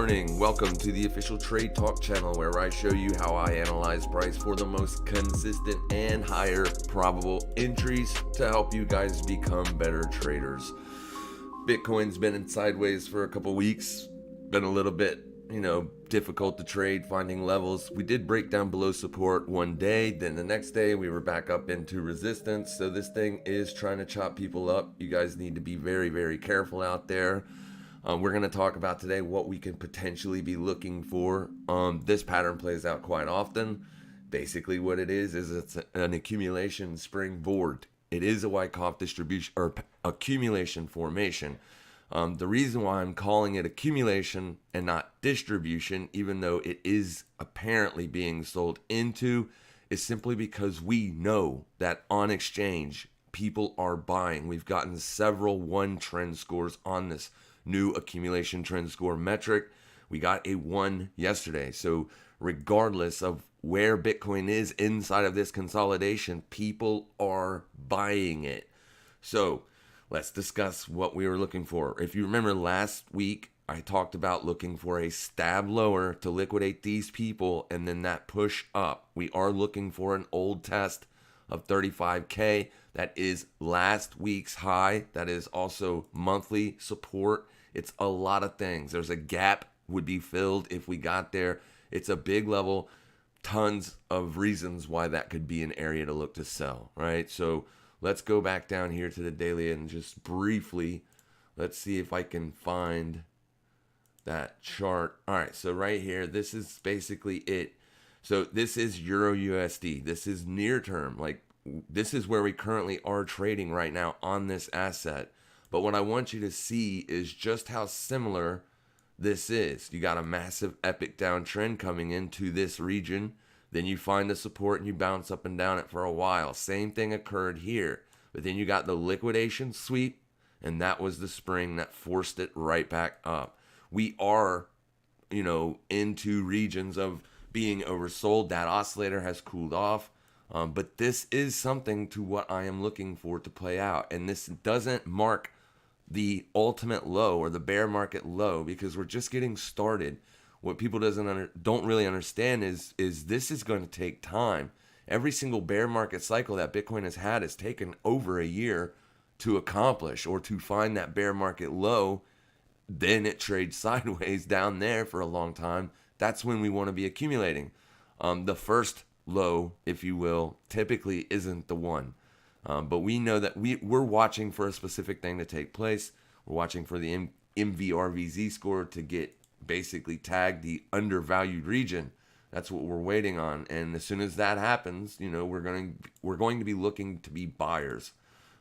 morning. Welcome to the official Trade Talk channel where I show you how I analyze price for the most consistent and higher probable entries to help you guys become better traders. Bitcoin's been in sideways for a couple weeks. Been a little bit, difficult to trade, finding levels. We did break down below support one day, then the next day we were back up into resistance. So this thing is trying to chop people up. You guys need to be very, very careful out there. We're going to talk about today what we can potentially be looking for. This pattern plays out quite often. Basically what it is it's an accumulation springboard. It is a Wyckoff distribution or accumulation formation. The reason why I'm calling it accumulation and not distribution, even though it is apparently being sold into, is simply because we know that on exchange, people are buying. We've gotten several one trend scores on this new accumulation trend score metric. We got a 1 yesterday. So regardless of where Bitcoin is inside of this consolidation, people are buying it. So let's discuss what we were looking for. If you remember last week, I talked about looking for a stab lower to liquidate these people and then that push up. We are looking for an old test of 35K. That is last week's high. That is also monthly support. It's a lot of things. There's a gap would be filled if we got there. It's a big level. Tons of reasons why that could be an area to look to sell, right? So let's go back down here to the daily and just briefly, let's see if I can find that chart. All right, so right here, this is basically it. So this is Euro USD. This is near term. Like this is where we currently are trading right now on this asset. But what I want you to see is just how similar this is. You got a massive epic downtrend coming into this region. Then you find the support and you bounce up and down it for a while. Same thing occurred here. But then you got the liquidation sweep, and that was the spring that forced it right back up. We are, into regions of being oversold. That oscillator has cooled off. But this is something to what I am looking for to play out. And this doesn't mark the ultimate low or the bear market low because we're just getting started. What people don't really understand is this is going to take time. Every single bear market cycle that Bitcoin has had has taken over a year to accomplish or to find that bear market low. Then it trades sideways down there for a long time. That's when we want to be accumulating. The first low, if you will, typically isn't the one. But we know that we're watching for a specific thing to take place. We're watching for the MVRVZ score to get basically tagged the undervalued region. That's what we're waiting on. And as soon as that happens, we're going to be looking to be buyers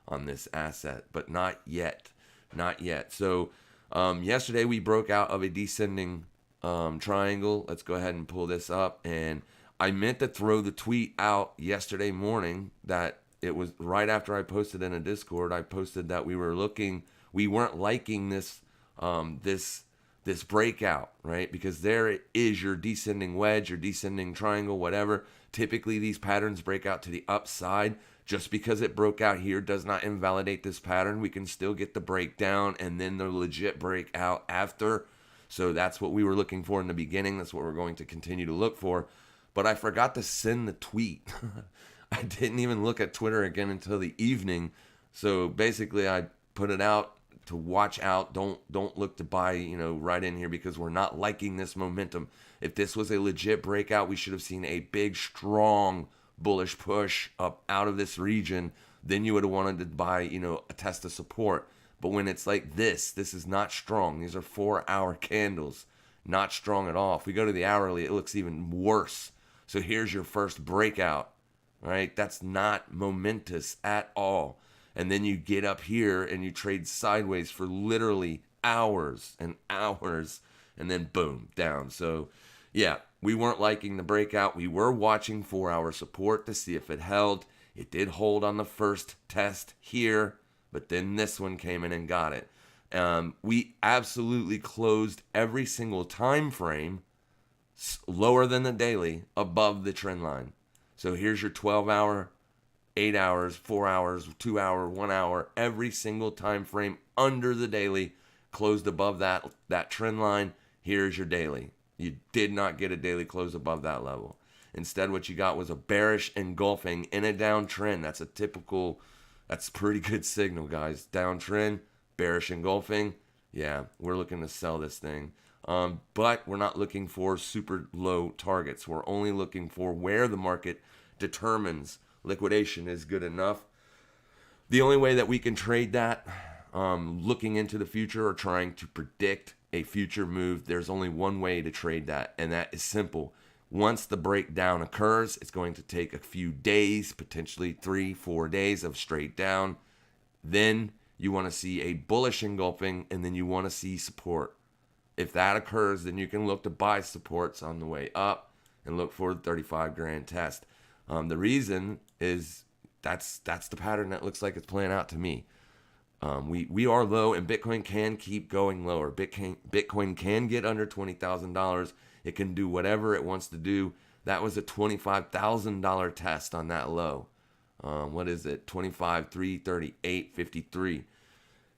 on this asset, but not yet. So yesterday we broke out of a descending triangle. Let's go ahead and pull this up. And I meant to throw the tweet out yesterday morning that it was right after I posted in a Discord. I posted that we weren't liking this this breakout, right? Because there it is, your descending wedge, your descending triangle, whatever. Typically these patterns break out to the upside. Just because it broke out here does not invalidate this pattern. We can still get the breakdown and then the legit breakout after. So that's what we were looking for in the beginning. That's what we're going to continue to look for. But I forgot to send the tweet. I didn't even look at Twitter again until the evening. So basically I put it out to watch out. Don't look to buy, right in here because we're not liking this momentum. If this was a legit breakout, we should have seen a big, strong bullish push up out of this region. Then you would have wanted to buy, a test of support. But when it's like this is not strong. These are 4-hour candles. Not strong at all. If we go to the hourly, it looks even worse. So here's your first breakout. Right? That's not momentous at all. And then you get up here and you trade sideways for literally hours and hours and then boom, down. So yeah, we weren't liking the breakout. We were watching 4-hour support to see if it held. It did hold on the first test here, but then this one came in and got it. We absolutely closed every single time frame lower than the daily above the trend line. So here's your 12-hour, 8 hours, 4 hours, 2 hour, 1 hour, every single time frame under the daily closed above that trend line Here's your daily. You did not get a daily close above that level. Instead, what you got was a bearish engulfing in a downtrend. That's a pretty good signal, guys. Downtrend, bearish engulfing. Yeah, we're looking to sell this thing. But we're not looking for super low targets. We're only looking for where the market determines liquidation is good enough. The only way that we can trade that, looking into the future or trying to predict a future move, there's only one way to trade that, and that is simple. Once the breakdown occurs, it's going to take a few days, potentially 3-4 days of straight down. Then you want to see a bullish engulfing, and then you want to see support. If that occurs, then you can look to buy supports on the way up and look for the 35 grand test. The reason is that's the pattern that looks like it's playing out to me. We are low, and Bitcoin can keep going lower. Bitcoin can get under $20,000. It can do whatever it wants to do. That was a $25,000 test on that low. What is it? 25,338.53.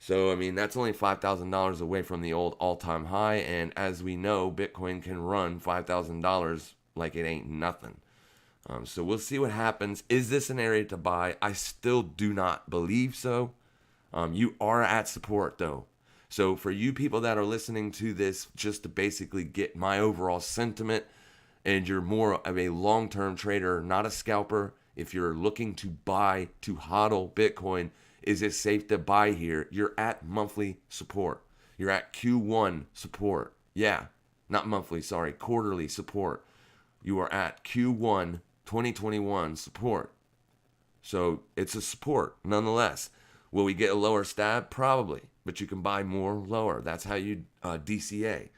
So, I mean, that's only $5,000 away from the old all-time high. And as we know, Bitcoin can run $5,000 like it ain't nothing. So we'll see what happens. Is this an area to buy? I still do not believe so. You are at support, though. So for you people that are listening to this, just to basically get my overall sentiment, and you're more of a long-term trader, not a scalper, if you're looking to buy, to hodl Bitcoin, is it safe to buy here? You're at monthly support. You're at Q1 support. Yeah, not monthly, sorry, quarterly support. You are at Q1 2021 support. So it's a support nonetheless. Will we get a lower stab? Probably, but you can buy more lower. That's how you DCA.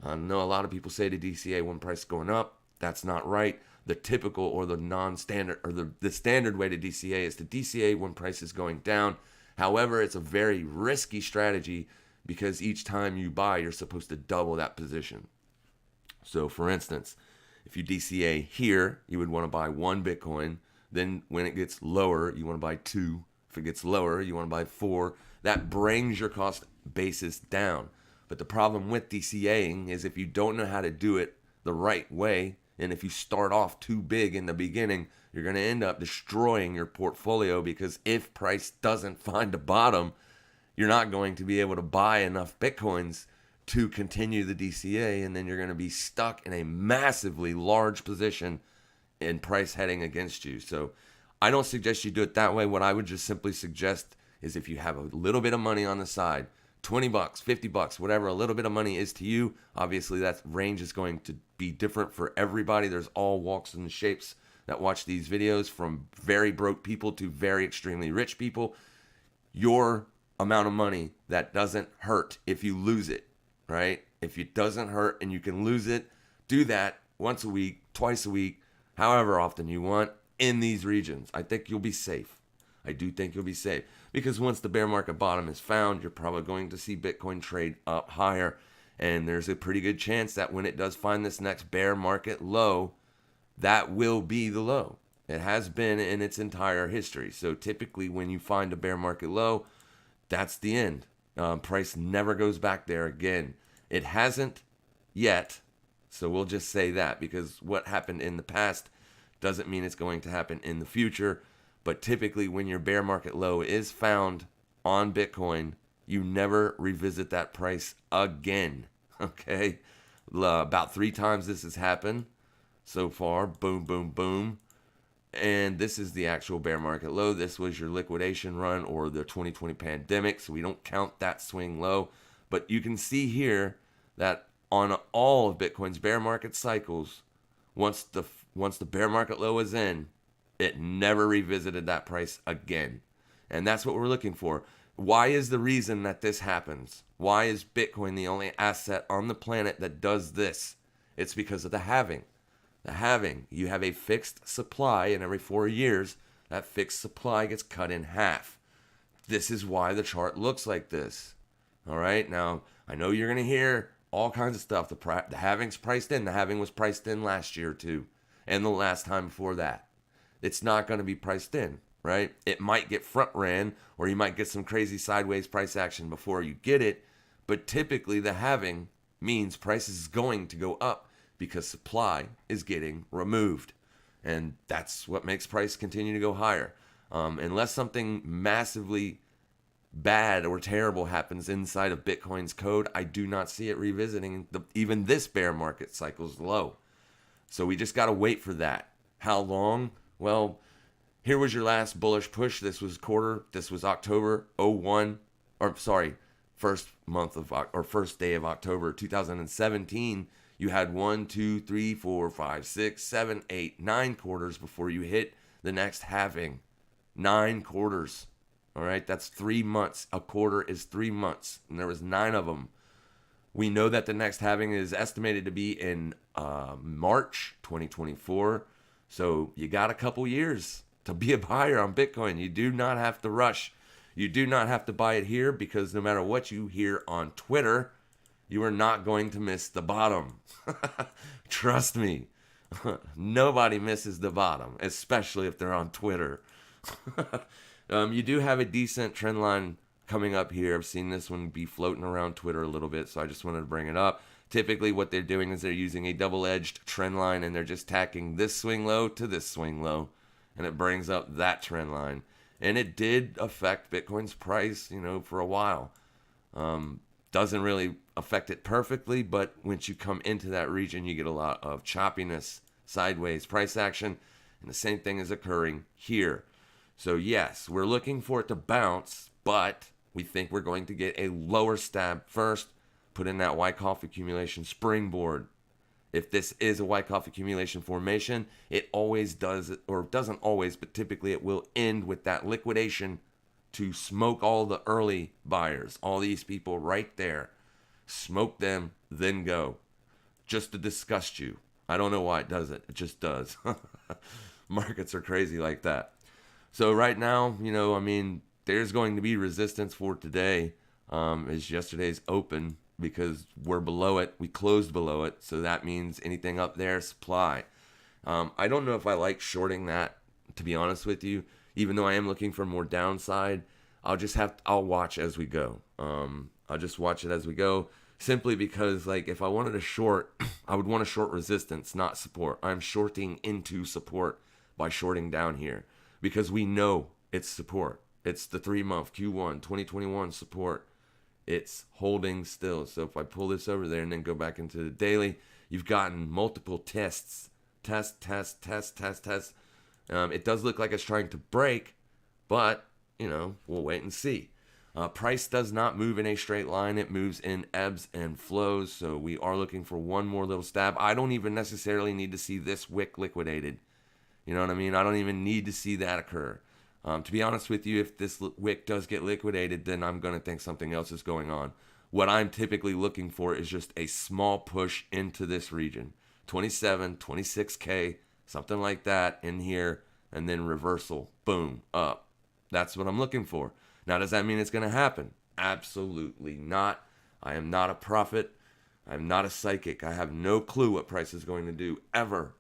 I know a lot of people say to DCA when price is going up. That's not right. The typical or the non-standard or the standard way to DCA is to DCA when price is going down. However, it's a very risky strategy because each time you buy, you're supposed to double that position. So for instance, if you DCA here, you would want to buy 1 Bitcoin. Then when it gets lower, you want to buy 2. If it gets lower, you want to buy 4. That brings your cost basis down. But the problem with DCAing is if you don't know how to do it the right way, and if you start off too big in the beginning, you're going to end up destroying your portfolio, because if price doesn't find a bottom, you're not going to be able to buy enough Bitcoins to continue the DCA, and then you're going to be stuck in a massively large position in price heading against you. So I don't suggest you do it that way. What I would just simply suggest is if you have a little bit of money on the side, $20, $50, whatever a little bit of money is to you. Obviously, that range is going to be different for everybody. There's all walks and shapes that watch these videos, from very broke people to very extremely rich people. Your amount of money that doesn't hurt if you lose it, right? If it doesn't hurt and you can lose it, do that once a week, twice a week, however often you want in these regions. I think you'll be safe. I do think you'll be safe, because once the bear market bottom is found, you're probably going to see Bitcoin trade up higher. And there's a pretty good chance that when it does find this next bear market low, that will be the low. It has been in its entire history. So typically when you find a bear market low, that's the end. Price never goes back there again. It hasn't yet. So we'll just say that, because what happened in the past doesn't mean it's going to happen in the future. But typically when your bear market low is found on Bitcoin, you never revisit that price again. Okay? About 3 times this has happened so far. Boom, boom, boom. And this is the actual bear market low. This was your liquidation run or the 2020 pandemic. So we don't count that swing low. But you can see here that on all of Bitcoin's bear market cycles, once the bear market low is in, it never revisited that price again. And that's what we're looking for. Why is the reason that this happens? Why is Bitcoin the only asset on the planet that does this? It's because of the halving. The halving, you have a fixed supply, and every 4 years, that fixed supply gets cut in half. This is why the chart looks like this. All right, now, I know you're going to hear all kinds of stuff. The halving's priced in. The halving was priced in last year, too, and the last time before that. It's not going to be priced in, right? It might get front ran, or you might get some crazy sideways price action before you get it, but typically the halving means price is going to go up because supply is getting removed. And that's what makes price continue to go higher. Unless something massively bad or terrible happens inside of Bitcoin's code, I do not see it revisiting even this bear market cycle's low. So we just got to wait for that. How long? Well, here was your last bullish push. This was October 01, or sorry, first day of October 2017. You had 1, 2, 3, 4, 5, 6, 7, 8, 9 quarters before you hit the next halving. 9 quarters. All right, that's 3 months. A quarter is 3 months, and there was 9 of them. We know that the next halving is estimated to be in March 2024. So you got a couple years to be a buyer on Bitcoin. You do not have to rush. You do not have to buy it here, because no matter what you hear on Twitter, you are not going to miss the bottom. Trust me. Nobody misses the bottom, especially if they're on Twitter. You do have a decent trend line coming up here. I've seen this one be floating around Twitter a little bit, so I just wanted to bring it up. Typically what they're doing is they're using a double-edged trend line, and they're just tacking this swing low to this swing low, and it brings up that trend line. And it did affect Bitcoin's price, for a while. Doesn't really affect it perfectly, but once you come into that region, you get a lot of choppiness, sideways price action, and the same thing is occurring here. So yes, we're looking for it to bounce, but we think we're going to get a lower stab first, put in that Wyckoff accumulation springboard. If this is a Wyckoff accumulation formation, it always does, or doesn't always, but typically it will end with that liquidation to smoke all the early buyers, all these people right there. Smoke them, then go. Just to disgust you. I don't know why it does it. It just does. Markets are crazy like that. So right now, there's going to be resistance for today. Is yesterday's open, because we're below it. We closed below it. So that means anything up there, supply. I don't know if I like shorting that, to be honest with you. Even though I am looking for more downside, I'll watch as we go. I'll just watch it as we go, simply because, if I wanted to short, I would want to short resistance, not support. I'm shorting into support by shorting down here, because we know it's support. It's the 3-month Q1 2021 support. It's holding still. So if I pull this over there and then go back into the daily, you've gotten multiple tests. Test. It does look like it's trying to break, but, we'll wait and see. Price does not move in a straight line. It moves in ebbs and flows. So we are looking for one more little stab. I don't even necessarily need to see this wick liquidated. You know what I mean? I don't even need to see that occur. To be honest with you, if this wick does get liquidated, then I'm going to think something else is going on. What I'm typically looking for is just a small push into this region. 27, 26K, something like that in here, and then reversal. Boom, up. That's what I'm looking for. Now, does that mean it's going to happen? Absolutely not. I am not a prophet. I'm not a psychic. I have no clue what price is going to do, ever.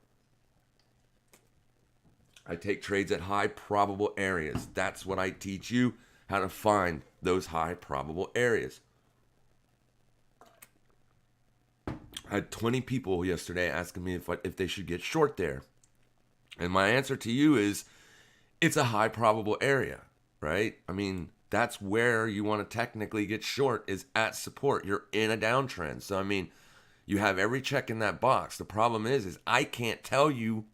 I take trades at high probable areas. That's what I teach you, how to find those high probable areas. I had 20 people yesterday asking me if they should get short there. And my answer to you is, it's a high probable area, right? That's where you want to technically get short, is at support. You're in a downtrend. So, you have every check in that box. The problem is I can't tell you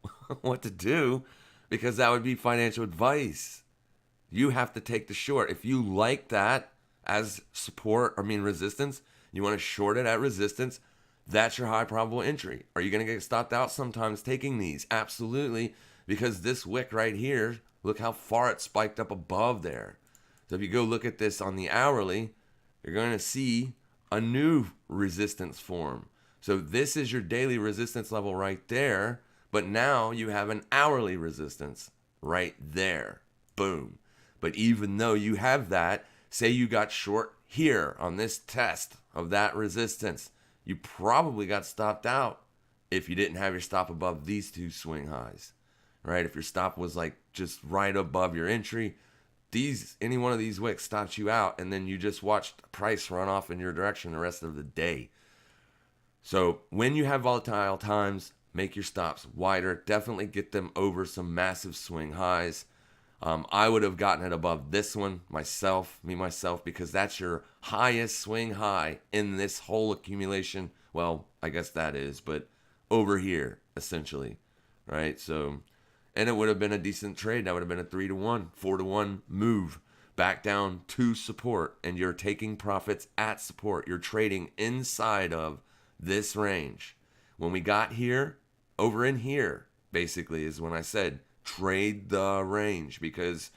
what to do, because that would be financial advice. You have to take the short. If you like that as resistance, you want to short it at resistance, that's your high probable entry. Are you going to get stopped out sometimes taking these? Absolutely, because this wick right here, look how far it spiked up above there. So if you go look at this on the hourly, you're going to see a new resistance form. So this is your daily resistance level right there. But now you have an hourly resistance right there. Boom. But even though you have that, say you got short here on this test of that resistance, you probably got stopped out if you didn't have your stop above these two swing highs, right? If your stop was just right above your entry, any one of these wicks stops you out, and then you just watched price run off in your direction the rest of the day. So when you have volatile times, make your stops wider. Definitely get them over some massive swing highs. I would have gotten it above this one myself, because that's your highest swing high in this whole accumulation. Well, I guess that is, but over here, essentially, right? So, and it would have been a decent trade. That would have been a 3-1, 4-1 move back down to support, and you're taking profits at support. You're trading inside of this range. When we got here, over in here, basically, is when I said, trade the range, because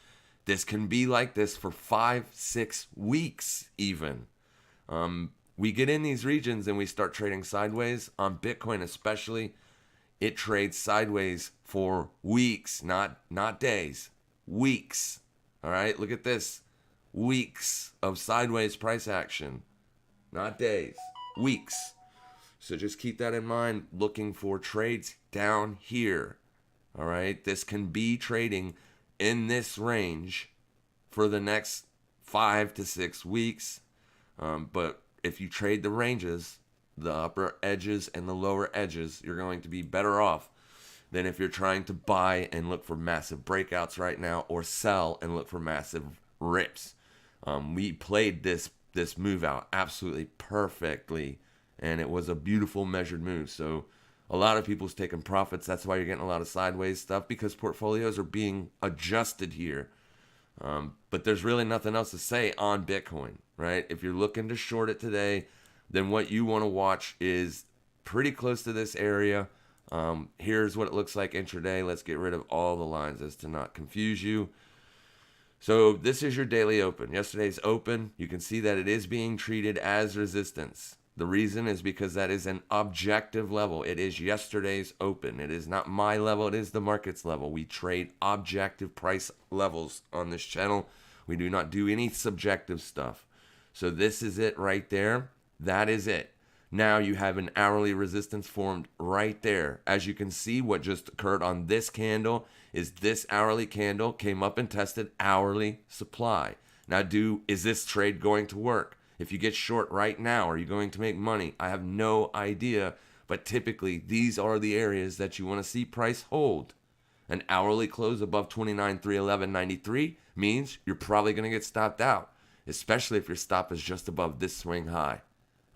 this can be like this for 5-6 weeks even. We get in these regions and we start trading sideways. On Bitcoin especially, it trades sideways for weeks, not days, weeks. All right, look at this. Weeks of sideways price action, not days, weeks. So just keep that in mind, looking for trades down here. All right, this can be trading in this range for the next 5 to 6 weeks. But if you trade the ranges, the upper edges and the lower edges, you're going to be better off than if you're trying to buy and look for massive breakouts right now, or sell and look for massive rips. We played this move out absolutely perfectly, and it was a beautiful measured move. So a lot of people's taking profits. That's why you're getting a lot of sideways stuff, because portfolios are being adjusted here. But there's really nothing else to say on Bitcoin, right? If you're looking to short it today, then what you want to watch is pretty close to this area. Here's what it looks like intraday. Let's get rid of all the lines as to not confuse you. So this is your daily open. Yesterday's open, you can see that it is being treated as resistance. The reason is because that is an objective level. It is yesterday's open. It is not my level. It is the market's level. We trade objective price levels on this channel. We do not do any subjective stuff. So this is it right there. That is it. Now you have an hourly resistance formed right there. As you can see, what just occurred on this candle is this hourly candle came up and tested hourly supply. Now, is this trade going to work? If you get short right now, are you going to make money? I have no idea, but typically these are the areas that you want to see price hold. An hourly close above 29,311.93 means you're probably going to get stopped out, especially if your stop is just above this swing high.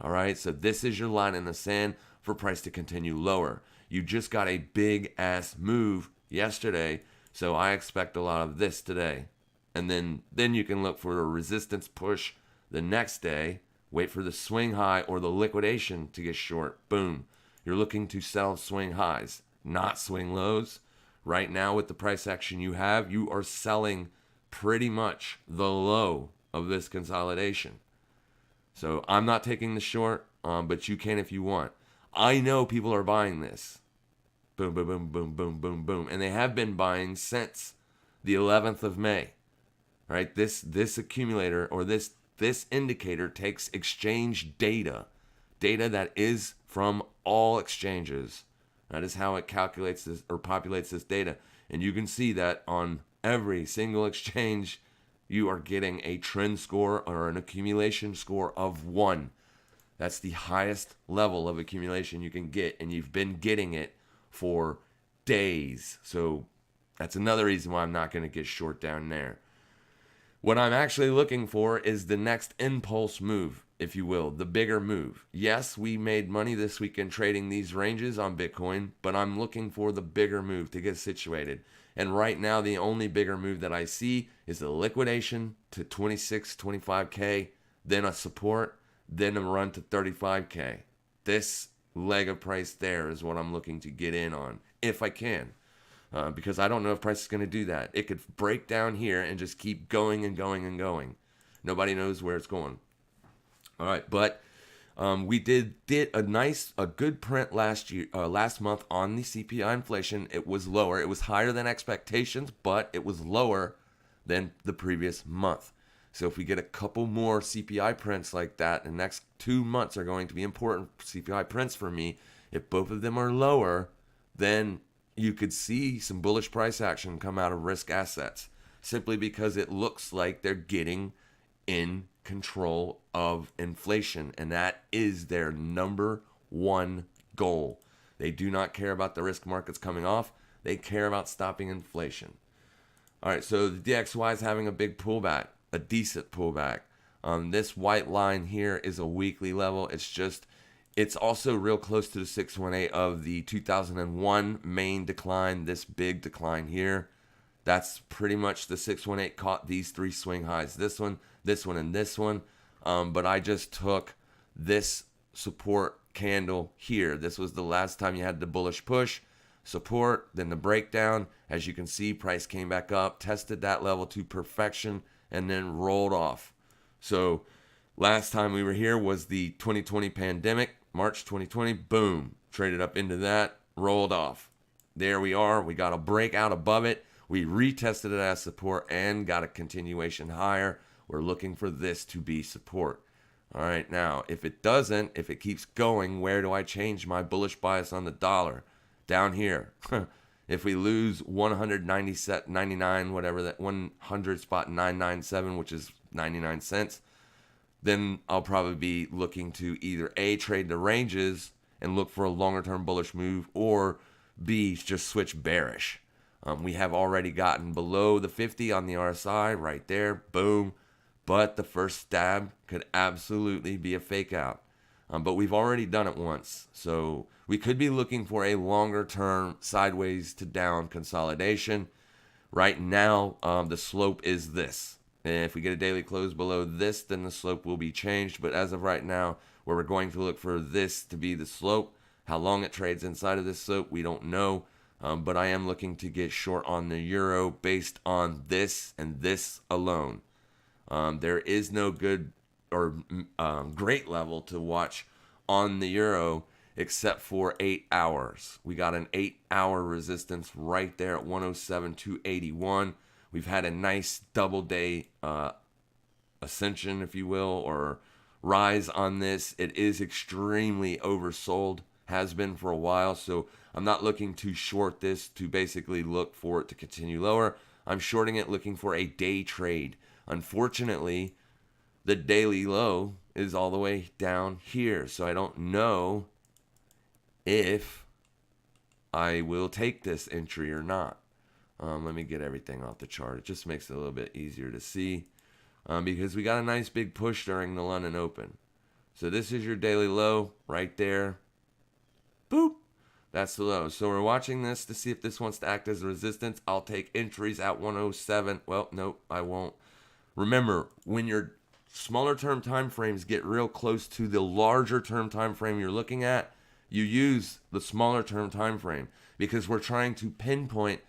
All right, so this is your line in the sand for price to continue lower. You just got a big ass move yesterday, so I expect a lot of this today. And then you can look for a resistance push the next day, wait for the swing high or the liquidation to get short. Boom. You're looking to sell swing highs, not swing lows. Right now, with the price action you have, you are selling pretty much the low of this consolidation. So I'm not taking the short, but you can if you want. I know people are buying this. Boom, boom, boom, boom, boom, boom, boom. And they have been buying since the 11th of May. Right? This accumulator, or this indicator, takes exchange data that is from all exchanges. That is how it calculates this or populates this data. And you can see that on every single exchange, you are getting a trend score or an accumulation score of 1. That's the highest level of accumulation you can get, and you've been getting it for days. So that's another reason why I'm not going to get short down there. What I'm actually looking for is the next impulse move, if you will, the bigger move. Yes, we made money this weekend trading these ranges on Bitcoin, but I'm looking for the bigger move to get situated. And right now, the only bigger move that I see is the liquidation to 26, 25K, then a support, then a run to 35K. This leg of price there is what I'm looking to get in on, if I can. Because I don't know if price is going to do that. It could break down here and just keep going and going and going. Nobody knows where it's going. All right, but we did a good print last month on the CPI inflation. It was lower. It was higher than expectations, but it was lower than the previous month. So if we get a couple more CPI prints like that, the next 2 months are going to be important CPI prints for me. If both of them are lower, then you could see some bullish price action come out of risk assets, simply because it looks like they're getting in control of inflation, and that is their number one goal. They do not care about the risk markets coming off. They care about stopping inflation. All right, so the DXY is having a big pullback, a decent pullback. This white line here is a weekly level. It's also real close to the 618 of the 2001 main decline, this big decline here. That's pretty much the 618 caught these three swing highs. This one, and this one. But I just took this support candle here. This was the last time you had the bullish push, support, then the breakdown. As you can see, price came back up, tested that level to perfection, and then rolled off. So last time we were here was the 2020 pandemic, March 2020, boom, traded up into that, rolled off. There we are. We got a breakout above it. We retested it as support and got a continuation higher. We're looking for this to be support. All right, now, if it doesn't, if it keeps going, where do I change my bullish bias on the dollar? Down here. If we lose 190.99, whatever that 100 spot 997, which is 99 cents, then I'll probably be looking to either A, trade the ranges and look for a longer term bullish move, or B, just switch bearish. We have already gotten below the 50 on the RSI right there, boom. But the first stab could absolutely be a fake out. But we've already done it once. So we could be looking for a longer term sideways to down consolidation. Right now, the slope is this. And if we get a daily close below this, then the slope will be changed. But as of right now, where we're going to look for this to be the slope, how long it trades inside of this slope, we don't know. But I am looking to get short on the euro based on this and this alone. There is no good or great level to watch on the euro except for 8 hours. We got an 8-hour resistance right there at 107.281. We've had a nice double day ascension, if you will, or rise on this. It is extremely oversold, has been for a while, so I'm not looking to short this to basically look for it to continue lower. I'm shorting it looking for a day trade. Unfortunately, the daily low is all the way down here, so I don't know if I will take this entry or not. Let me get everything off the chart. It just makes it a little bit easier to see because we got a nice big push during the London Open. So this is your daily low right there. Boop. That's the low. So we're watching this to see if this wants to act as a resistance. I'll take entries at 107. Well, nope, I won't. Remember, when your smaller term time frames get real close to the larger term time frame you're looking at, you use the smaller term time frame because we're trying to pinpoint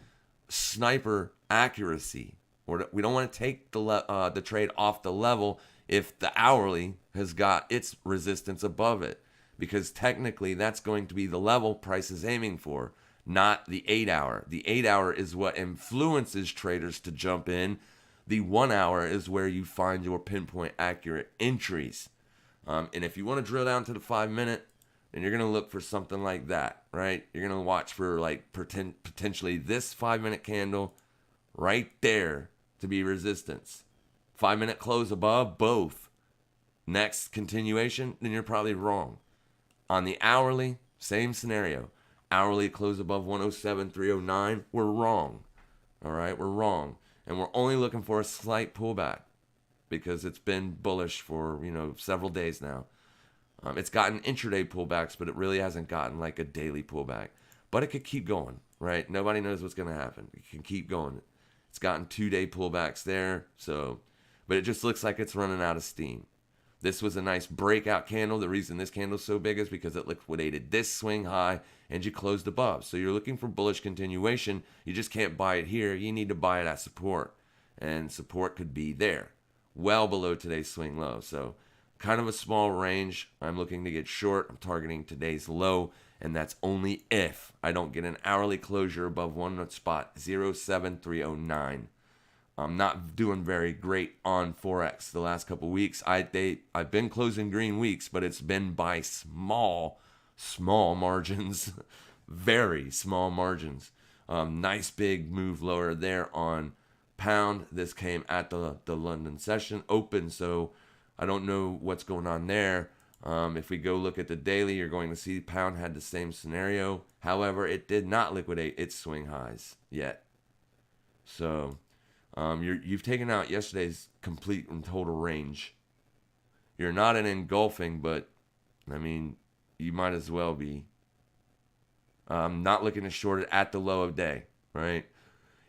sniper accuracy. We don't want to take the trade off the level if the hourly has got its resistance above it, because technically that's going to be the level price is aiming for, not the 8 hour. The 8 hour is what influences traders to jump in. The 1 hour is where you find your pinpoint accurate entries. And if you want to drill down to the 5 minute, then you're going to look for something like that, right? You're going to watch for like potentially this 5 minute candle right there to be resistance. 5 minute close above both. Next continuation, then you're probably wrong. On the hourly, same scenario. Hourly close above 107.309, we're wrong. All right, we're wrong. And we're only looking for a slight pullback because it's been bullish for, several days now. It's gotten intraday pullbacks, but it really hasn't gotten like a daily pullback. But it could keep going, right? Nobody knows what's going to happen. It can keep going. It's gotten 2-day pullbacks there, but it just looks like it's running out of steam. This was a nice breakout candle. The reason this candle's so big is because it liquidated this swing high and you closed above. So you're looking for bullish continuation. You just can't buy it here. You need to buy it at support. And support could be there, well below today's swing low. So kind of a small range. I'm looking to get short. I'm targeting today's low, and that's only if I don't get an hourly closure above one spot, 07309. I'm not doing very great on Forex the last couple weeks. I've been closing green weeks, but it's been by small margins, very small margins. Nice big move lower there on pound. This came at the London session open, so I don't know what's going on there. If we go look at the daily, you're going to see pound had the same scenario. However, it did not liquidate its swing highs yet. So you've taken out yesterday's complete and total range. You're not an engulfing, but I mean, you might as well be. Not looking to short it at the low of day, right?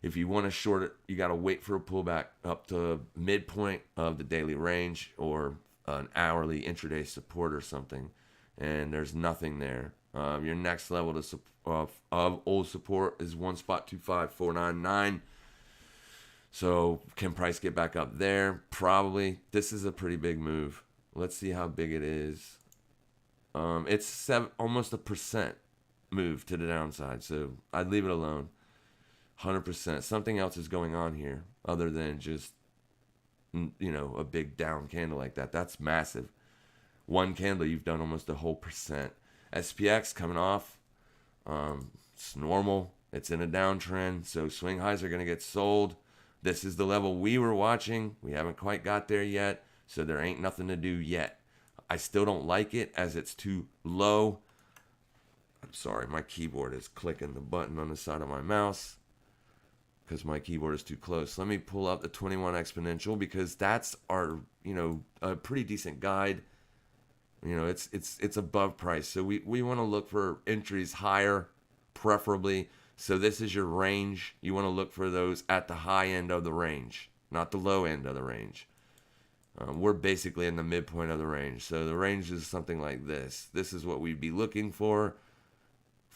If you want to short it, you got to wait for a pullback up to midpoint of the daily range or an hourly intraday support or something, and there's nothing there. Your next level of old support is 1.25499. So can price get back up there? Probably. This is a pretty big move. Let's see how big it is. It's almost 1% move to the downside, so I'd leave it alone. 100%. Something else is going on here other than just, a big down candle like that. That's massive. One candle, you've done almost a whole percent. SPX coming off. It's normal. It's in a downtrend, so swing highs are going to get sold. This is the level we were watching. We haven't quite got there yet, so there ain't nothing to do yet. I still don't like it as it's too low. I'm sorry, my keyboard is clicking the button on the side of my mouse because my keyboard is too close. Let me pull up the 21 exponential because that's our, a pretty decent guide. It's above price. So we want to look for entries higher, preferably. So this is your range. You want to look for those at the high end of the range, not the low end of the range. We're basically in the midpoint of the range. So the range is something like this. This is what we'd be looking for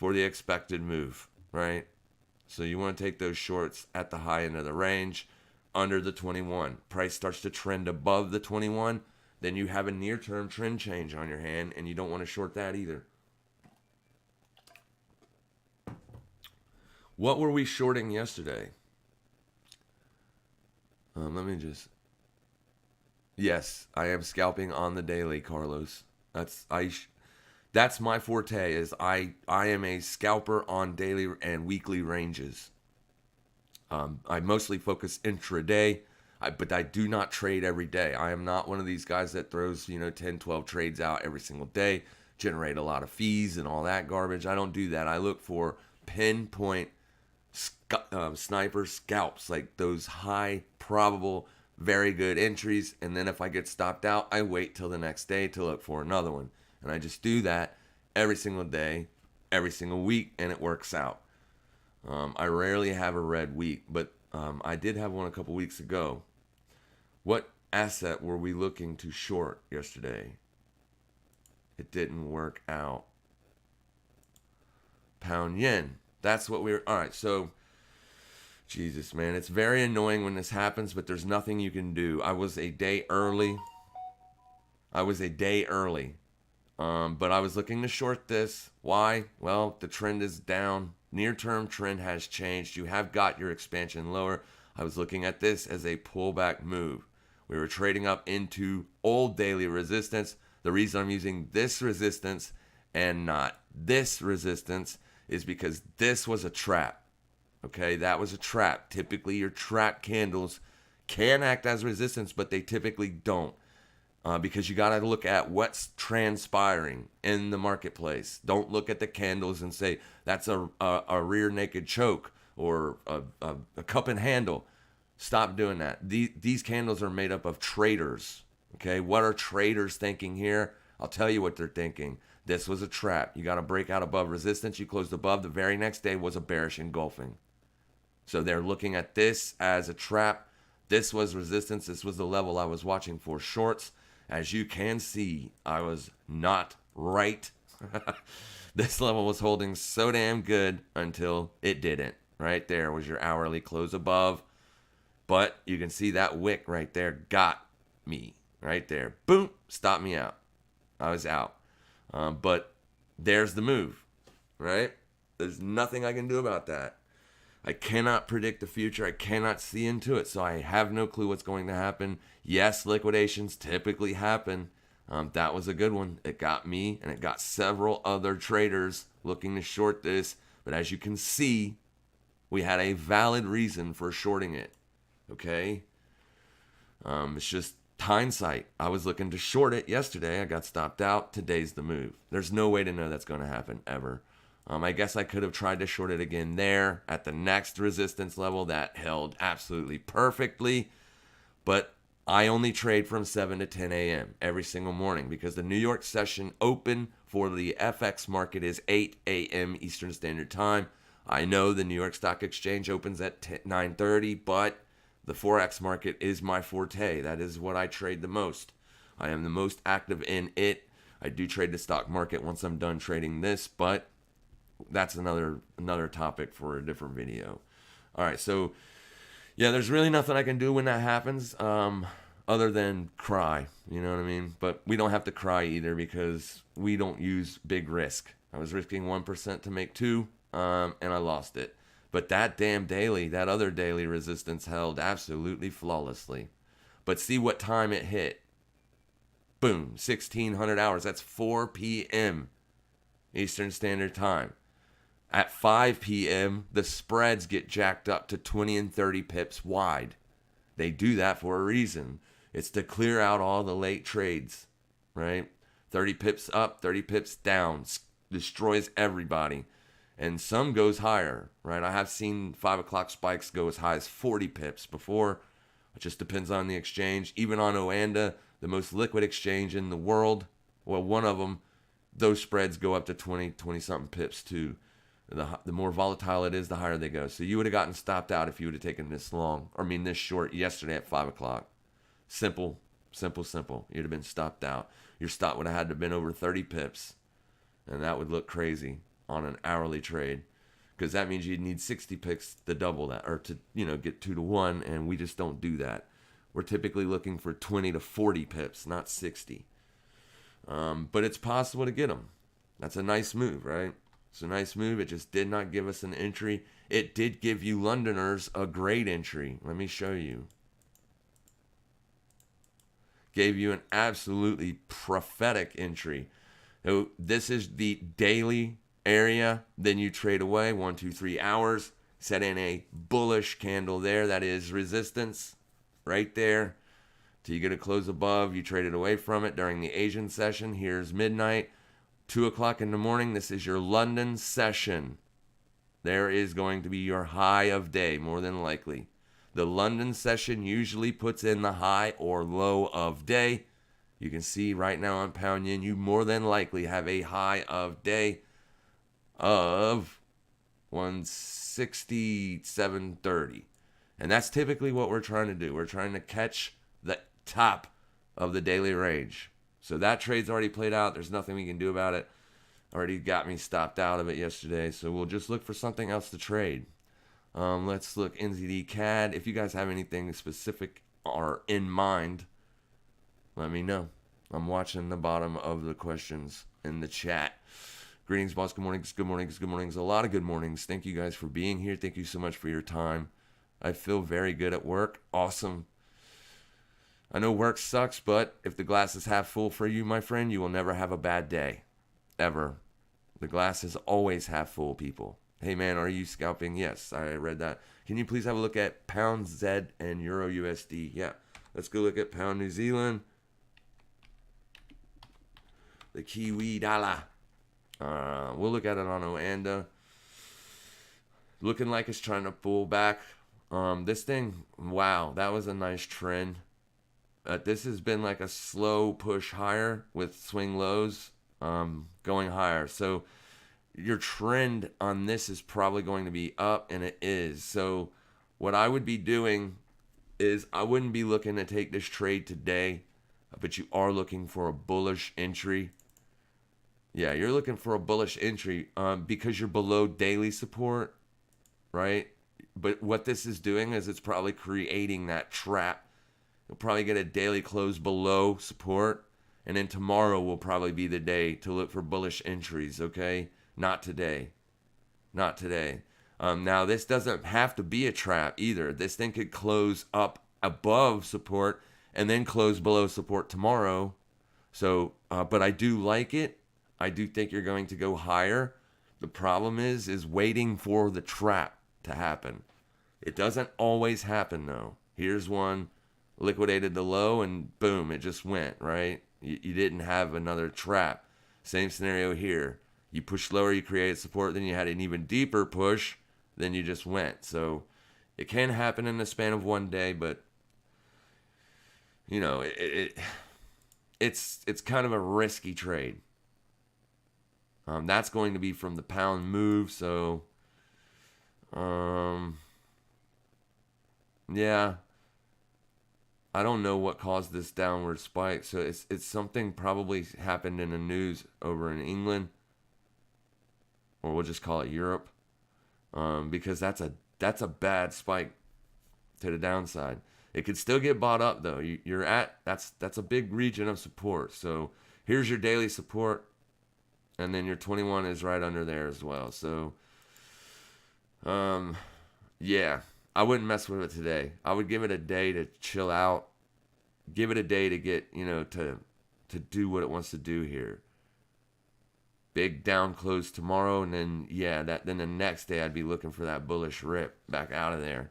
the expected move, right? So you want to take those shorts at the high end of the range, under the 21. Price starts to trend above the 21, then you have a near-term trend change on your hand, and you don't want to short that either. What were we shorting yesterday? Yes, I am scalping on the daily, Carlos. That's my forte. Is I am a scalper on daily and weekly ranges. I mostly focus intraday, but I do not trade every day. I am not one of these guys that throws 10, 12 trades out every single day, generate a lot of fees and all that garbage. I don't do that. I look for pinpoint sniper scalps, like those high probable, very good entries, and then if I get stopped out, I wait till the next day to look for another one. And I just do that every single day, every single week, and it works out. I rarely have a red week, but I did have one a couple weeks ago. What asset were we looking to short yesterday? It didn't work out. Pound yen. That's what we're... All right, so... Jesus, man. It's very annoying when this happens, but there's nothing you can do. I was a day early. But I was looking to short this. Why? Well, the trend is down. Near-term trend has changed. You have got your expansion lower. I was looking at this as a pullback move. We were trading up into old daily resistance. The reason I'm using this resistance and not this resistance is because this was a trap. Okay, that was a trap. Typically, your trap candles can act as resistance, but they typically don't. Because you got to look at what's transpiring in the marketplace. Don't look at the candles and say, that's a rear naked choke or a cup and handle. Stop doing that. These candles are made up of traders. Okay, what are traders thinking here? I'll tell you what they're thinking. This was a trap. You got to break out above resistance. You closed above. The very next day was a bearish engulfing. So they're looking at this as a trap. This was resistance. This was the level I was watching for shorts. As you can see, I was not right. This level was holding so damn good until it didn't. Right there was your hourly close above. But you can see that wick right there got me. Right there. Boom. Stopped me out. I was out. But there's the move. Right? There's nothing I can do about that. I cannot predict the future. I cannot see into it, so I have no clue what's going to happen. Yes, liquidations typically happen. That was a good one. It got me, and it got several other traders looking to short this. But as you can see, we had a valid reason for shorting it. Okay? It's just hindsight, I was looking to short it yesterday. I got stopped out. Today's the move. There's no way to know that's going to happen ever. I guess I could have tried to short it again there at the next resistance level that held absolutely perfectly. But I only trade from 7 to 10 a.m. every single morning because the New York session open for the FX market is 8 a.m. Eastern Standard Time. I know the New York Stock Exchange opens at 9:30, but the Forex market is my forte. That is what I trade the most. I am the most active in it. I do trade the stock market once I'm done trading this, but that's another topic for a different video. All right, so yeah, there's really nothing I can do when that happens other than cry. You know what I mean? But we don't have to cry either because we don't use big risk. I was risking 1% to make 2, and I lost it. But that damn daily, that other daily resistance held absolutely flawlessly. But see what time it hit. Boom, 1600 hours. That's 4 p.m. Eastern Standard Time. At 5 p.m., the spreads get jacked up to 20 and 30 pips wide. They do that for a reason. It's to clear out all the late trades, right? 30 pips up, 30 pips down. Destroys everybody. And some goes higher, right? I have seen 5 o'clock spikes go as high as 40 pips before. It just depends on the exchange. Even on Oanda, the most liquid exchange in the world, well, one of them, those spreads go up to 20-something pips too. The more volatile it is, the higher they go. So you would have gotten stopped out if you would have taken this this short yesterday at 5 o'clock. Simple. You'd have been stopped out. Your stop would have had to have been over 30 pips. And that would look crazy on an hourly trade, because that means you'd need 60 picks to double that, or to get 2 to 1, and we just don't do that. We're typically looking for 20 to 40 pips, not 60. But it's possible to get them. That's a nice move, right? It's a nice move. It just did not give us an entry. It did give you Londoners a great entry. Let me show you. Gave you an absolutely prophetic entry. So this is the daily area. Then you trade away 1, 2, 3 hours. Set in a bullish candle there. That is resistance right there. Till you get a close above. You trade it away from it during the Asian session. Here's midnight. 2 o'clock in the morning. This is your London session. There is going to be your high of day, more than likely. The London session usually puts in the high or low of day. You can see right now on Pound Yen, you more than likely have a high of day of 167.30. And that's typically what we're trying to do. We're trying to catch the top of the daily range. So that trade's already played out. There's nothing we can do about it. Already got me stopped out of it yesterday. So we'll just look for something else to trade. Let's look NZD CAD. If you guys have anything specific or in mind, let me know. I'm watching the bottom of the questions in the chat. Greetings, boss. Good mornings. Good mornings. Good mornings. A lot of good mornings. Thank you guys for being here. Thank you so much for your time. I feel very good at work. Awesome. I know work sucks, but if the glass is half full for you, my friend, you will never have a bad day. Ever. The glass is always half full, people. Hey, man, are you scalping? Yes, I read that. Can you please have a look at Pound Z and Euro USD? Yeah. Let's go look at Pound New Zealand. The Kiwi dollar. We'll look at it on Oanda. Looking like it's trying to pull back. This thing, wow, that was a nice trend. This has been like a slow push higher with swing lows going higher. So your trend on this is probably going to be up, and it is. So what I would be doing is I wouldn't be looking to take this trade today, but you are looking for a bullish entry. Yeah, you're looking for a bullish entry because you're below daily support, right? But what this is doing is it's probably creating that trap. You'll probably get a daily close below support, and then tomorrow will probably be the day to look for bullish entries, okay? Not today. Not today. Now, this doesn't have to be a trap either. This thing could close up above support and then close below support tomorrow. So, but I do like it. I do think you're going to go higher. The problem is waiting for the trap to happen. It doesn't always happen, though. Here's one. liquidated the low, and boom, it just went, right? You didn't have another trap. Same scenario here. You pushed lower, you created support, then you had an even deeper push, then you just went. So it can happen in the span of one day, but you know, it's kind of a risky trade. That's going to be from the pound move, so yeah, I don't know what caused this downward spike. So it's something probably happened in the news over in England, or we'll just call it Europe, because that's a bad spike to the downside. It could still get bought up though. You're at that's a big region of support. So here's your daily support, and then your 21 is right under there as well. So yeah, I wouldn't mess with it today. I would give it a day to chill out. Give it a day to get, to do what it wants to do here. Big down close tomorrow, and then then the next day I'd be looking for that bullish rip back out of there.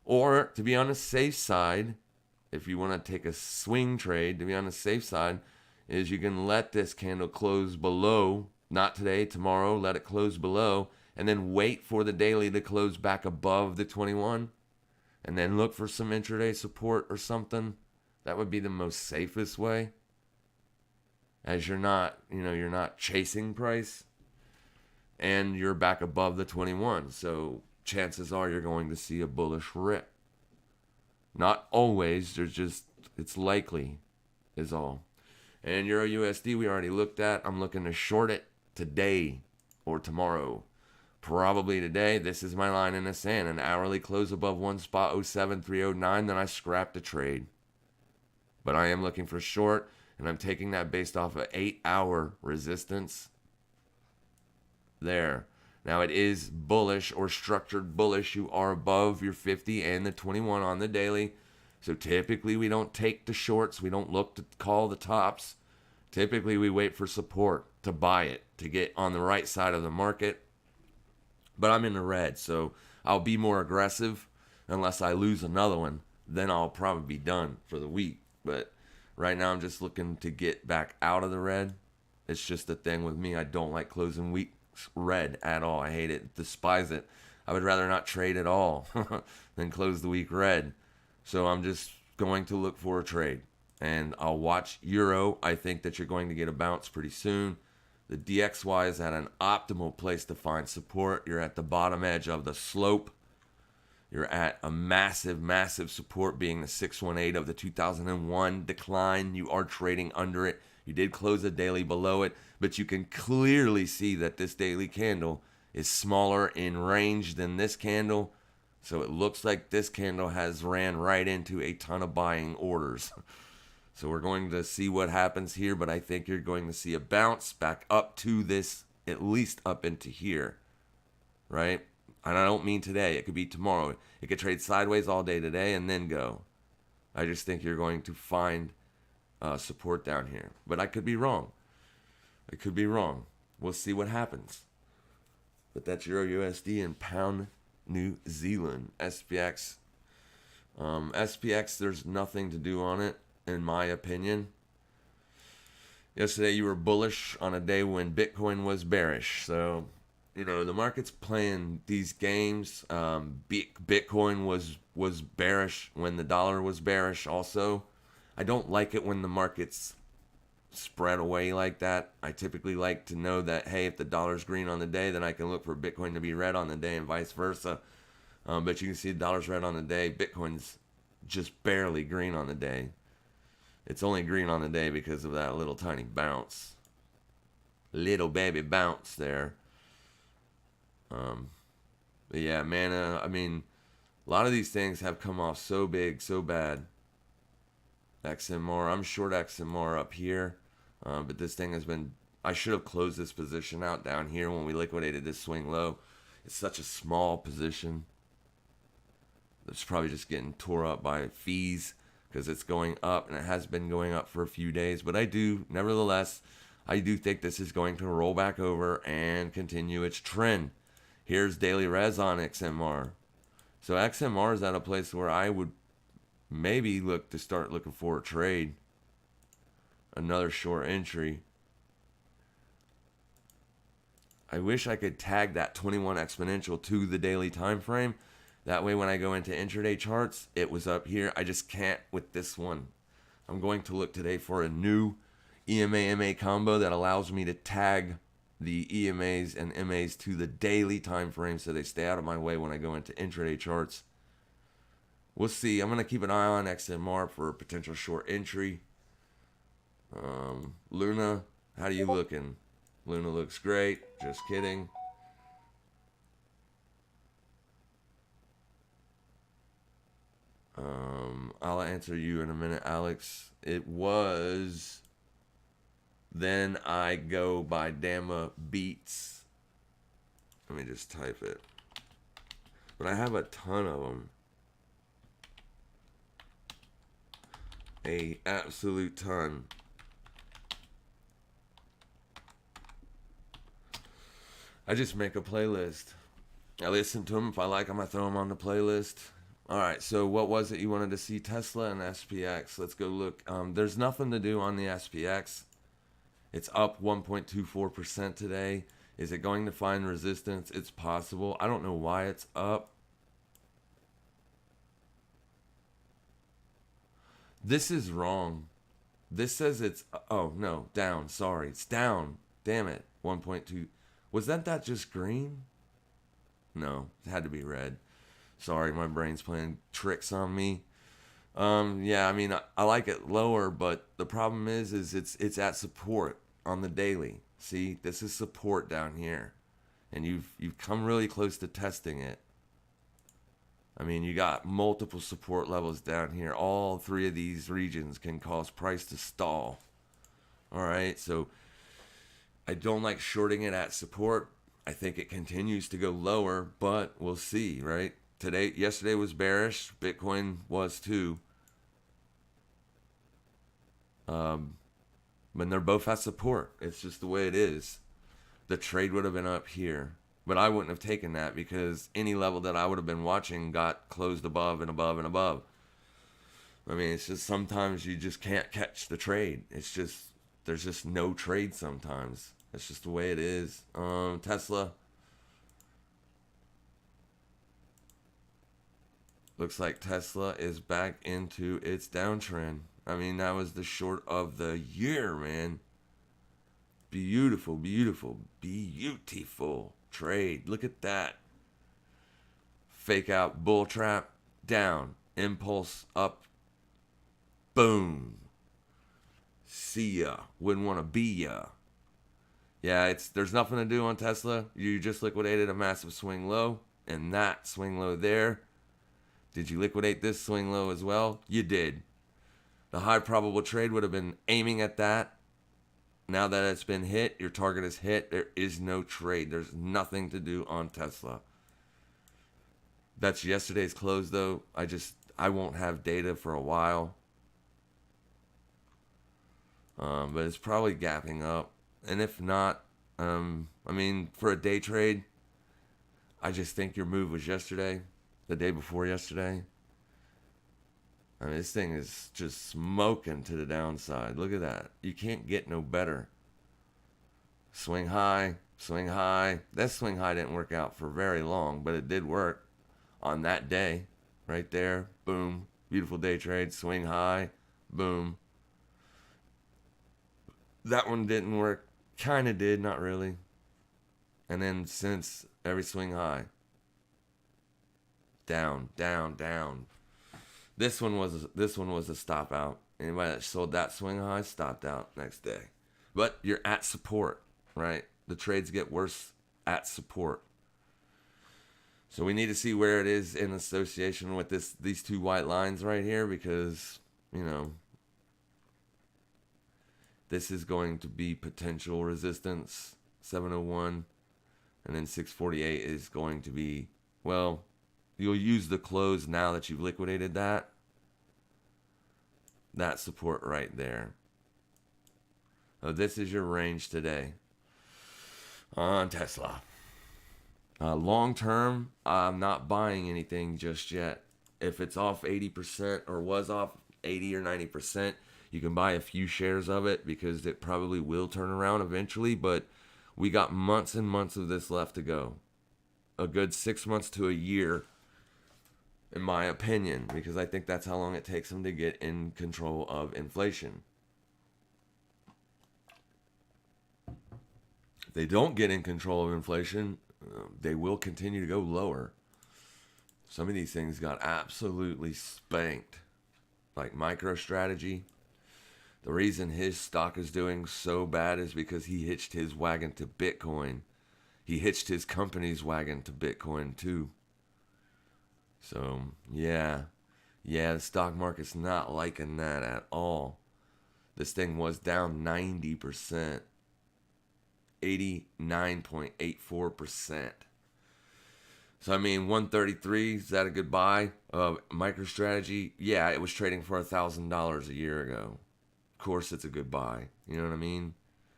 Or to be on the safe side, if you want to take a swing trade, to be on the safe side, is you can let this candle close below, not today, tomorrow, let it close below, and then wait for the daily to close back above the 21, and then look for some intraday support or something. That would be the most safest way, as you're not chasing price, and you're back above the 21. So chances are you're going to see a bullish rip. Not always, it's likely is all. And Euro USD we already looked at. I'm looking to short it today or tomorrow. Probably today. This is my line in the sand. An hourly close above 1.07309, then I scrap the trade. But I am looking for short, and I'm taking that based off of 8-hour resistance there. Now it is bullish or structured bullish. You are above your 50 and the 21 on the daily. So typically we don't take the shorts. We don't look to call the tops. Typically we wait for support to buy it, to get on the right side of the market. But I'm in the red, so I'll be more aggressive unless I lose another one. Then I'll probably be done for the week. But right now I'm just looking to get back out of the red. It's just the thing with me. I don't like closing week red at all. I hate it, despise it. I would rather not trade at all than close the week red. So I'm just going to look for a trade, and I'll watch Euro. I think that you're going to get a bounce pretty soon. The DXY is at an optimal place to find support. You're at the bottom edge of the slope. You're at a massive, massive support, being the 618 of the 2001 decline. You are trading under it. You did close a daily below it, but you can clearly see that this daily candle is smaller in range than this candle. So it looks like this candle has ran right into a ton of buying orders. So we're going to see what happens here, but I think you're going to see a bounce back up to this, at least up into here, right? And I don't mean today. It could be tomorrow. It could trade sideways all day today and then go. I just think you're going to find support down here. But I could be wrong. I could be wrong. We'll see what happens. But that's Euro USD and Pound New Zealand. SPX. SPX, there's nothing to do on it, in my opinion. Yesterday you were bullish on a day when Bitcoin was bearish. So, the market's playing these games. Bitcoin was bearish when the dollar was bearish also. I don't like it when the market's spread away like that. I typically like to know that, hey, if the dollar's green on the day, then I can look for Bitcoin to be red on the day and vice versa. But you can see the dollar's red on the day. Bitcoin's just barely green on the day. It's only green on the day because of that little tiny bounce. Little baby bounce there. But yeah, man, a lot of these things have come off so big, so bad. XMR, I'm short XMR up here, but this thing has been, I should have closed this position out down here when we liquidated this swing low. It's such a small position. It's probably just getting tore up by fees because it's going up, and it has been going up for a few days. But nevertheless, I do think this is going to roll back over and continue its trend. Here's daily res on XMR. So XMR is at a place where I would maybe look to start looking for a trade. Another short entry. I wish I could tag that 21 exponential to the daily time frame. That way when I go into intraday charts, it was up here. I just can't with this one. I'm going to look today for a new EMA-MA combo that allows me to tag the EMAs and MAs to the daily time frame so they stay out of my way when I go into intraday charts. We'll see. I'm going to keep an eye on XMR for a potential short entry. Luna, how are you looking? Luna looks great. Just kidding. I'll answer you in a minute, Alex. It was... Then I go by Dama Beats. Let me just type it. But I have a ton of them. A absolute ton. I just make a playlist. I listen to them. If I like them, I throw them on the playlist. All right, so what was it you wanted to see? Tesla and SPX. Let's go look. There's nothing to do on the SPX. It's up 1.24% today. Is it going to find resistance? It's possible. I don't know why it's up. This is wrong. This says it's... Oh, no. Down. Sorry. It's down. Damn it. 1.2. Was that just green? No. It had to be red. Sorry, my brain's playing tricks on me. Yeah, I mean, I like it lower, but the problem is it's at support on the daily. See, this is support down here, and you've come really close to testing it. I mean, you got multiple support levels down here. All three of these regions can cause price to stall. All right, so I don't like shorting it at support. I think it continues to go lower, but we'll see, right? Yesterday was bearish. Bitcoin was too. But they're both at support. It's just the way it is. The trade would have been up here, but I wouldn't have taken that because any level that I would have been watching got closed above and above and above. I mean, it's just sometimes you just can't catch the trade. It's just, there's just no trade sometimes. That's just the way it is. Tesla. Looks like Tesla is back into its downtrend. I mean, that was the short of the year, man. Beautiful, beautiful, beautiful trade. Look at that. Fake out bull trap, down. Impulse up. Boom. See ya. Wouldn't want to be ya. Yeah, there's nothing to do on Tesla. You just liquidated a massive swing low. And that swing low there. Did you liquidate this swing low as well? You did. The high probable trade would have been aiming at that. Now that it's been hit, your target is hit. There is no trade. There's nothing to do on Tesla. That's yesterday's close, though. I won't have data for a while. But it's probably gapping up. And if not, I mean, for a day trade, I just think your move was yesterday. The day before yesterday. I mean, this thing is just smoking to the downside. Look at that. You can't get no better. Swing high, swing high. That swing high didn't work out for very long, but it did work on that day. Right there. Boom. Beautiful day trade. Swing high. Boom. That one didn't work. Kind of did, not really. And then since, every swing high. Down, down, down. This one was a stop out. Anybody that sold that swing high stopped out next day. But you're at support, right? The trades get worse at support. So we need to see where it is in association with these two white lines right here, because, you know, this is going to be potential resistance, 701, and then 648 is going to be, well, you'll use the close now that you've liquidated that. That support right there. So this is your range today on Tesla. Long term, I'm not buying anything just yet. If it's off 80% or was off 80 or 90%, you can buy a few shares of it because it probably will turn around eventually. But we got months and months of this left to go. A good 6 months to a year, in my opinion, because I think that's how long it takes them to get in control of inflation. If they don't get in control of inflation, they will continue to go lower. Some of these things got absolutely spanked. Like MicroStrategy. The reason his stock is doing so bad is because he hitched his wagon to Bitcoin. He hitched his company's wagon to Bitcoin too. So, yeah, the stock market's not liking that at all. This thing was down 90%, 89.84%. So, I mean, 133, is that a good buy? MicroStrategy, yeah, it was trading for $1,000 a year ago. Of course, it's a good buy. You know what I mean?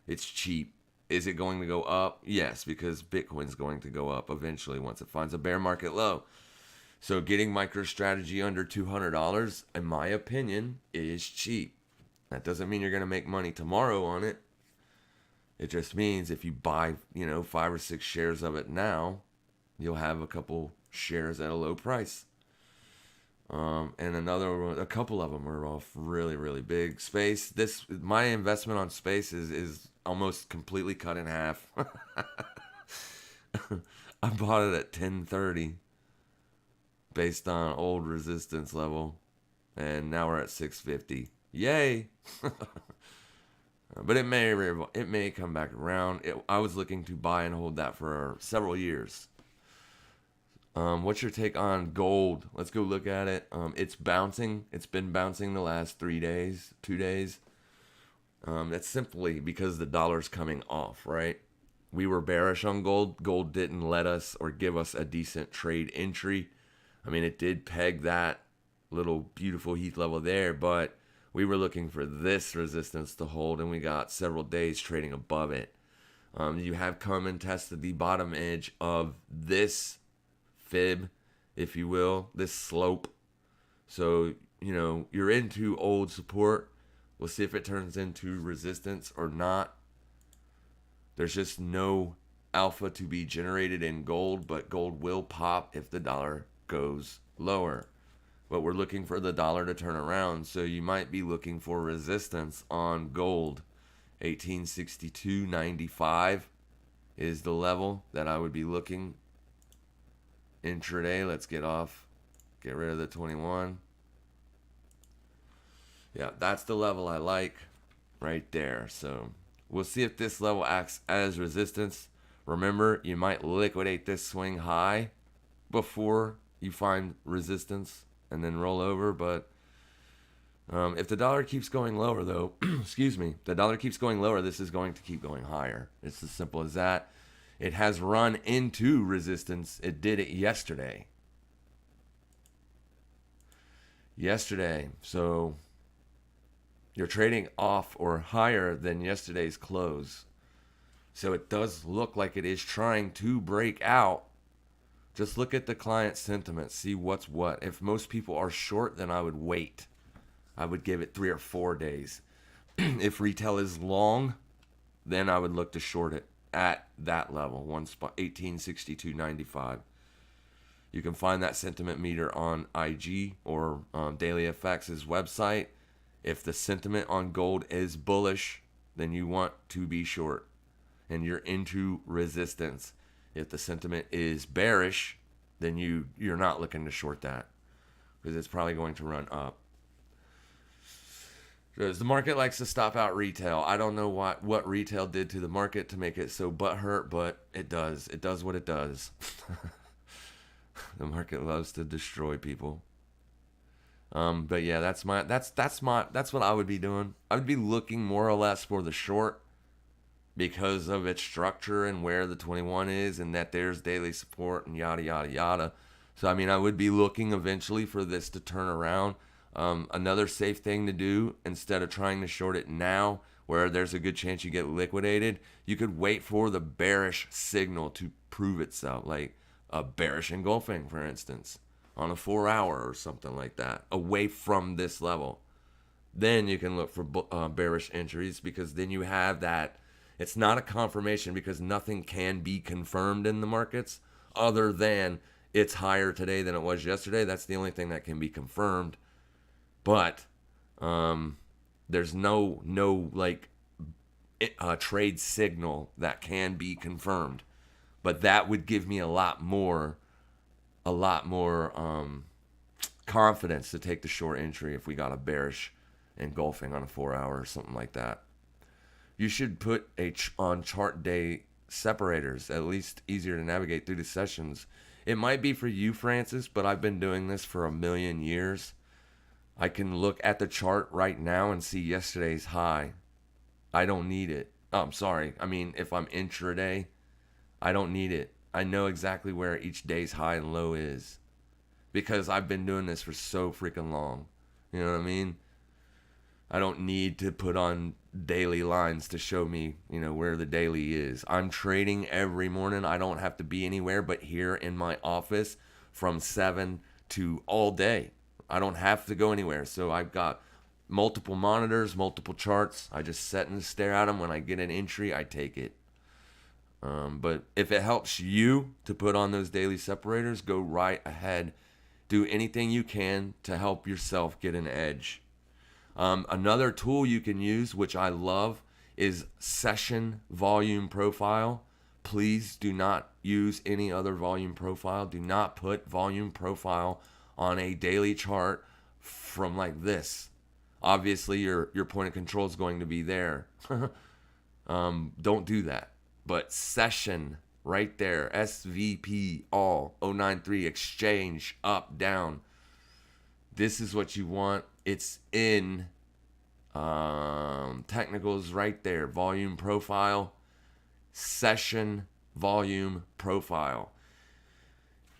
It's cheap. Is it going to go up? Yes, because Bitcoin's going to go up eventually once it finds a bear market low. So getting MicroStrategy under $200, in my opinion, is cheap. That doesn't mean you're going to make money tomorrow on it. It just means if you buy, 5 or 6 shares of it now, you'll have a couple shares at a low price. And a couple of them are off really, really big. Space, my investment on Space is almost completely cut in half. I bought it at 1030 based on old resistance level, and now we're at 650. Yay! But it may come back around. I was looking to buy and hold that for several years. What's your take on gold? Let's go look at it. It's bouncing. It's been bouncing the last 2 days. That's simply because the dollar's coming off, right? We were bearish on gold. Gold didn't let us or give us a decent trade entry. I mean, it did peg that little beautiful heat level there, but we were looking for this resistance to hold, and we got several days trading above it. You have come and tested the bottom edge of this fib, if you will, this slope. So, you're into old support. We'll see if it turns into resistance or not. There's just no alpha to be generated in gold, but gold will pop if the dollar goes lower. But we're looking for the dollar to turn around, so you might be looking for resistance on gold. 1862.95 is the level that I would be looking. Intraday, let's get rid of the 21. Yeah, that's the level I like right there. So we'll see if this level acts as resistance. Remember, you might liquidate this swing high before you find resistance and then roll over. But if the dollar keeps going lower, though, the dollar keeps going lower, this is going to keep going higher. It's as simple as that. It has run into resistance. It did it yesterday. So you're trading off or higher than yesterday's close. So it does look like it is trying to break out. Just look at the client sentiment. See what's what. If most people are short, then I would wait. I would give it 3 or 4 days. If retail is long, then I would look to short it at that level, 1862.95. You can find that sentiment meter on IG or DailyFX's website. If the sentiment on gold is bullish, then you want to be short, and you're into resistance. If the sentiment is bearish, then you're not looking to short that because it's probably going to run up. Because the market likes to stop out retail. I don't know what retail did to the market to make it so butthurt, but it does. It does what it does. The market loves to destroy people. But yeah, that's what I would be doing. I would be looking more or less for the short because of its structure and where the 21 is and that there's daily support and yada yada yada. So I mean, I would be looking eventually for this to turn around. Another safe thing to do, instead of trying to short it now where there's a good chance you get liquidated, you could wait for the bearish signal to prove itself, like a bearish engulfing, for instance, on a 4 hour or something like that, away from this level. Then you can look for bearish entries, because then you have that. It's not a confirmation, because nothing can be confirmed in the markets other than it's higher today than it was yesterday. That's the only thing that can be confirmed. But there's no like trade signal that can be confirmed. But that would give me a lot more confidence to take the short entry if we got a bearish engulfing on a 4 hour or something like that. You should put on chart day separators, at least easier to navigate through the sessions. It might be for you, Francis, but I've been doing this for a million years. I can look at the chart right now and see yesterday's high. I don't need it. Oh, I'm sorry. I mean, if I'm intraday, I don't need it. I know exactly where each day's high and low is, because I've been doing this for so freaking long. You know what I mean? I don't need to put on daily lines to show me, where the daily is. I'm trading every morning. I don't have to be anywhere but here in my office from 7 to all day. I don't have to go anywhere. So I've got multiple monitors, multiple charts. I just sit and stare at them. When I get an entry, I take it. But if it helps you to put on those daily separators, go right ahead. Do anything you can to help yourself get an edge. Another tool you can use, which I love, is session volume profile. Please do not use any other volume profile. Do not put volume profile on a daily chart from like this. Obviously, your point of control is going to be there. Don't do that. But session right there, SVP all 093 exchange up down. This is what you want. It's in technicals right there. Volume profile, session volume profile.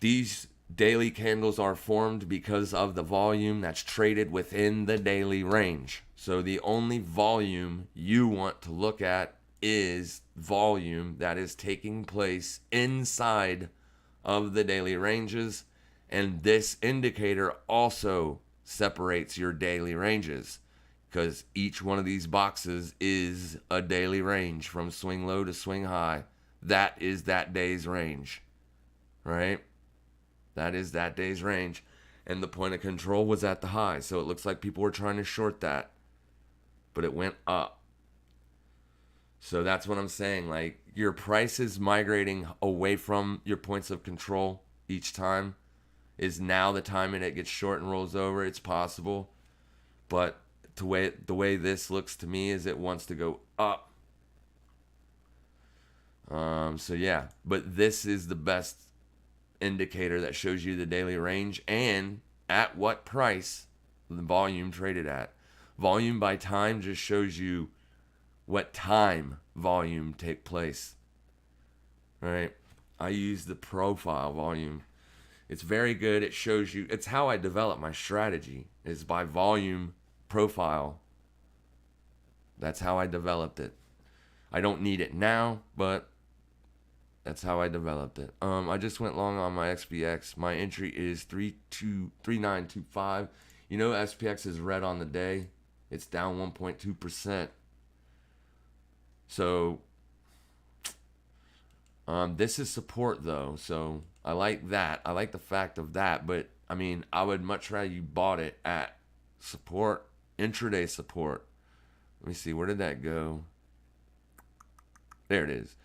These daily candles are formed because of the volume that's traded within the daily range. So the only volume you want to look at is volume that is taking place inside of the daily ranges. And this indicator also separates your daily ranges, because each one of these boxes is a daily range from swing low to swing high. That is that day's range, right? That is that day's range. And the point of control was at the high. So it looks like people were trying to short that, but it went up. So that's what I'm saying. Like, your price is migrating away from your points of control each time. Is now the time and it gets short and rolls over? It's possible. But the way this looks to me is it wants to go up. So yeah, but this is the best indicator that shows you the daily range and at what price the volume traded at. Volume by time just shows you what time volume take place. Right? I use the profile volume. It's very good. It shows you. It's how I develop my strategy, is by volume profile. That's how I developed it. I don't need it now, but that's how I developed it. I just went long on my SPX. My entry is 3925. You know, SPX is red on the day. It's down 1.2%. So this is support though, so I like that. I like the fact of that, but I mean, I would much rather you bought it at support, intraday support. Let me see, where did that go? There it is.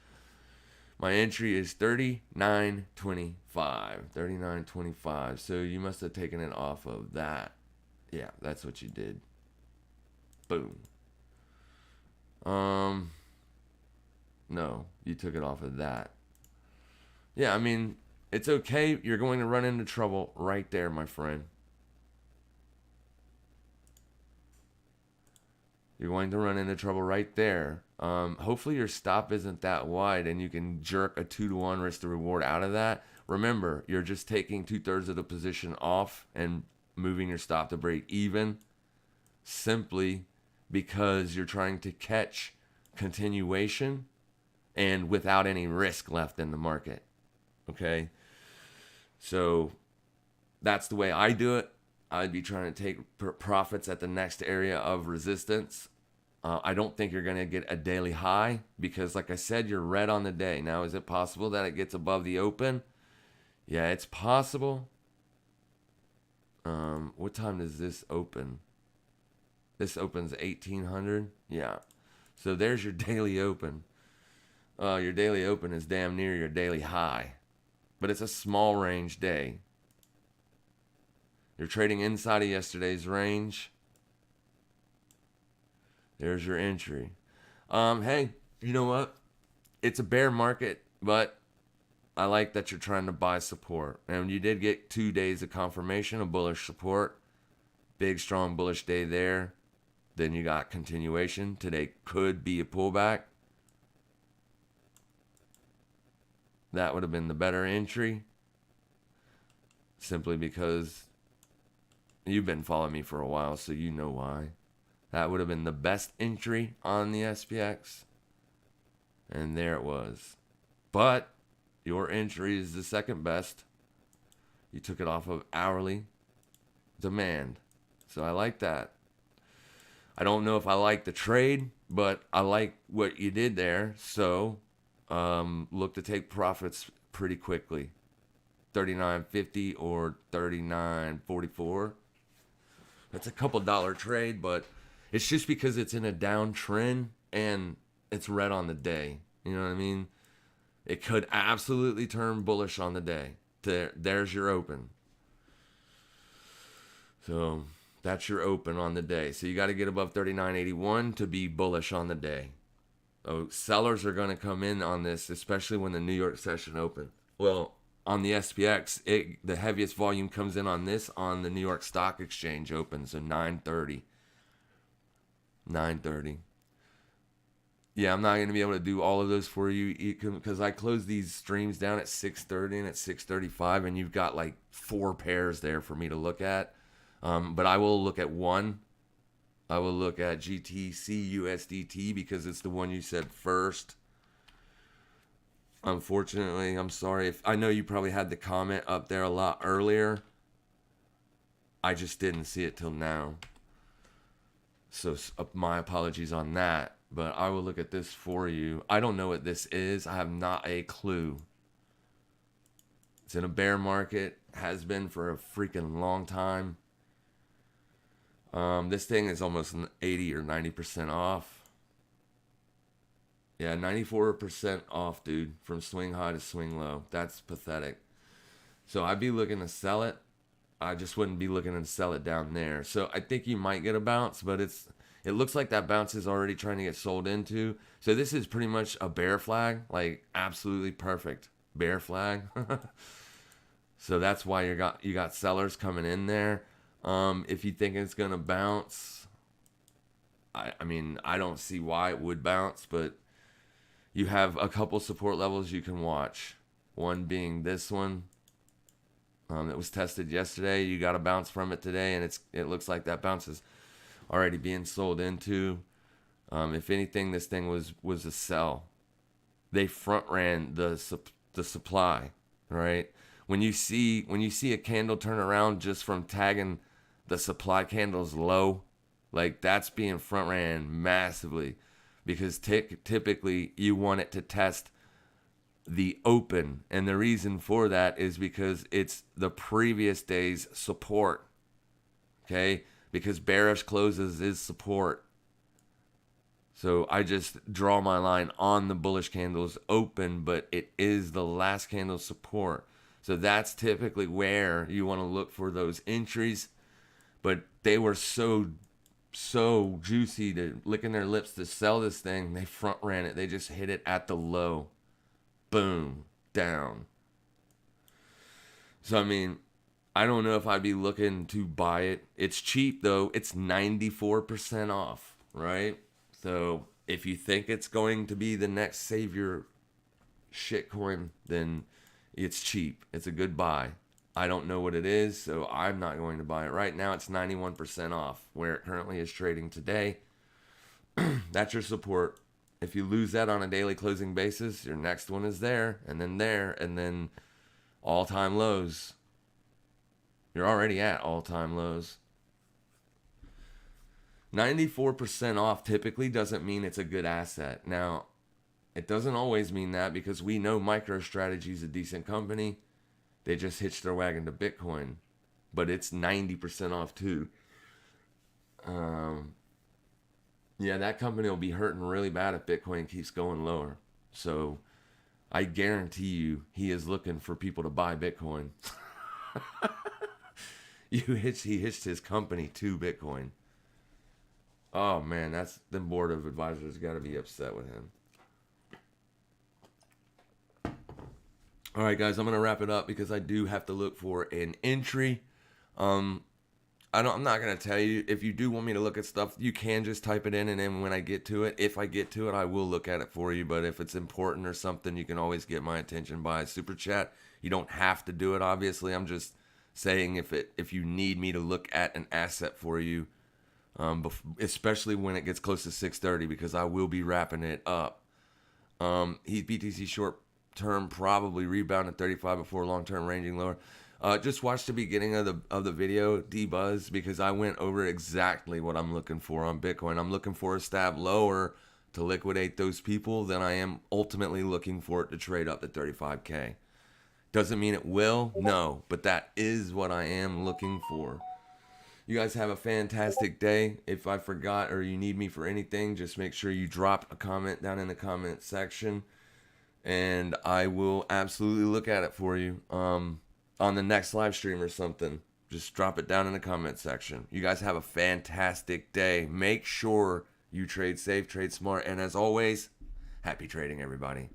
My entry is 39.25. 39.25. So you must have taken it off of that. Yeah, that's what you did. Boom. No, you took it off of that. Yeah, I mean, it's okay. You're going to run into trouble right there, my friend. You're going to run into trouble right there. Hopefully your stop isn't that wide and you can jerk a 2-to-1 risk to reward out of that. Remember, you're just taking 2/3 of the position off and moving your stop to break even, simply because you're trying to catch continuation and without any risk left in the market. Okay? So That's the way I do it. I'd be trying to take profits at the next area of resistance. I don't think you're going to get a daily high because, like I said, you're red on the day. Now, is it possible that it gets above the open? Yeah, it's possible. What time does this open? This opens 1800. Yeah. So there's your daily open. Your daily open is damn near your daily high. But it's a small range day. You're trading inside of yesterday's range. There's your entry. Hey, you know what? It's a bear market, but I like that you're trying to buy support. And you did get 2 days of confirmation of bullish support. Big, strong bullish day there. Then you got continuation. Today could be a pullback. That would have been the better entry. Simply because you've been following me for a while, so you know why. That would have been the best entry on the SPX. And there it was. But your entry is the second best. You took it off of hourly demand. So I like that. I don't know if I like the trade, but I like what you did there. So look to take profits pretty quickly. 39.50 or 39.44. That's a couple dollar trade, but it's just because it's in a downtrend and it's red on the day. You know what I mean? It could absolutely turn bullish on the day. There's your open. So that's your open on the day. So you got to get above 39.81 to be bullish on the day. Oh, sellers are going to come in on this, especially when the New York session opens. Well, on the SPX, the heaviest volume comes in on this on the New York Stock Exchange opens, so 9:30. 9:30. Yeah, I'm not going to be able to do all of those for you because I close these streams down at 6:30 and at 6:35, and you've got like 4 pairs there for me to look at. But I will look at one. I will look at GTC USDT because it's the one you said first. Unfortunately, I'm sorry. I know you probably had the comment up there a lot earlier. I just didn't see it till now. So my apologies on that. But I will look at this for you. I don't know what this is. I have not a clue. It's in a bear market. Has been for a freaking long time. This thing is almost 80 or 90% off. Yeah, 94% off, dude, from swing high to swing low. That's pathetic. So I'd be looking to sell it. I just wouldn't be looking to sell it down there. So I think you might get a bounce, but it looks like that bounce is already trying to get sold into. So this is pretty much a bear flag, like absolutely perfect bear flag. So that's why you got sellers coming in there. If you think it's gonna bounce, I mean I don't see why it would bounce, but you have a couple support levels you can watch. One being this one. That was tested yesterday. You got a bounce from it today, and it looks like that bounce is already being sold into. If anything, this thing was a sell. They front ran the supply, right? When you see a candle turn around just from tagging the supply candles low, like that's being front ran massively, because typically you want it to test the open, and the reason for that is because it's the previous day's support. Okay, because bearish closes is support. So I just draw my line on the bullish candles open, but it is the last candle support. So that's typically where you want to look for those entries. But they were so juicy to licking their lips to sell this thing. They front ran it. They just hit it at the low. Boom. Down. So, I mean, I don't know if I'd be looking to buy it. It's cheap, though. It's 94% off, right? So, if you think it's going to be the next savior shitcoin, then it's cheap. It's a good buy. I don't know what it is, so I'm not going to buy it. Right now, it's 91% off where it currently is trading today. That's your support. If you lose that on a daily closing basis, your next one is there, and then all-time lows. You're already at all-time lows. 94% off typically doesn't mean it's a good asset. Now, it doesn't always mean that, because we know MicroStrategy is a decent company. They just hitched their wagon to Bitcoin, but it's 90% off too. Yeah, that company will be hurting really bad if Bitcoin keeps going lower. So I guarantee you he is looking for people to buy Bitcoin. He hitched his company to Bitcoin. Oh man, that's the board of advisors got to be upset with him. All right, guys, I'm gonna wrap it up because I do have to look for an entry. I'm not gonna tell you. If you do want me to look at stuff, you can just type it in, and then when I get to it, if I get to it, I will look at it for you. But if it's important or something, you can always get my attention by super chat. You don't have to do it, obviously. I'm just saying if you need me to look at an asset for you, especially when it gets close to 6:30, because I will be wrapping it up. BTC short term probably rebound at 35 before long term ranging lower. Just watch the beginning of the video, D-Buzz, because I went over exactly what I'm looking for on Bitcoin. I'm looking for a stab lower to liquidate those people than I am ultimately looking for it to trade up to 35K. Doesn't mean it will, no, but that is what I am looking for. You guys have a fantastic day. If I forgot or you need me for anything, just make sure you drop a comment down in the comment section, and I will absolutely look at it for you. On the next live stream or something, just drop it down in the comment section. You guys have a fantastic day. Make sure you trade safe, trade smart, and as always, happy trading, everybody.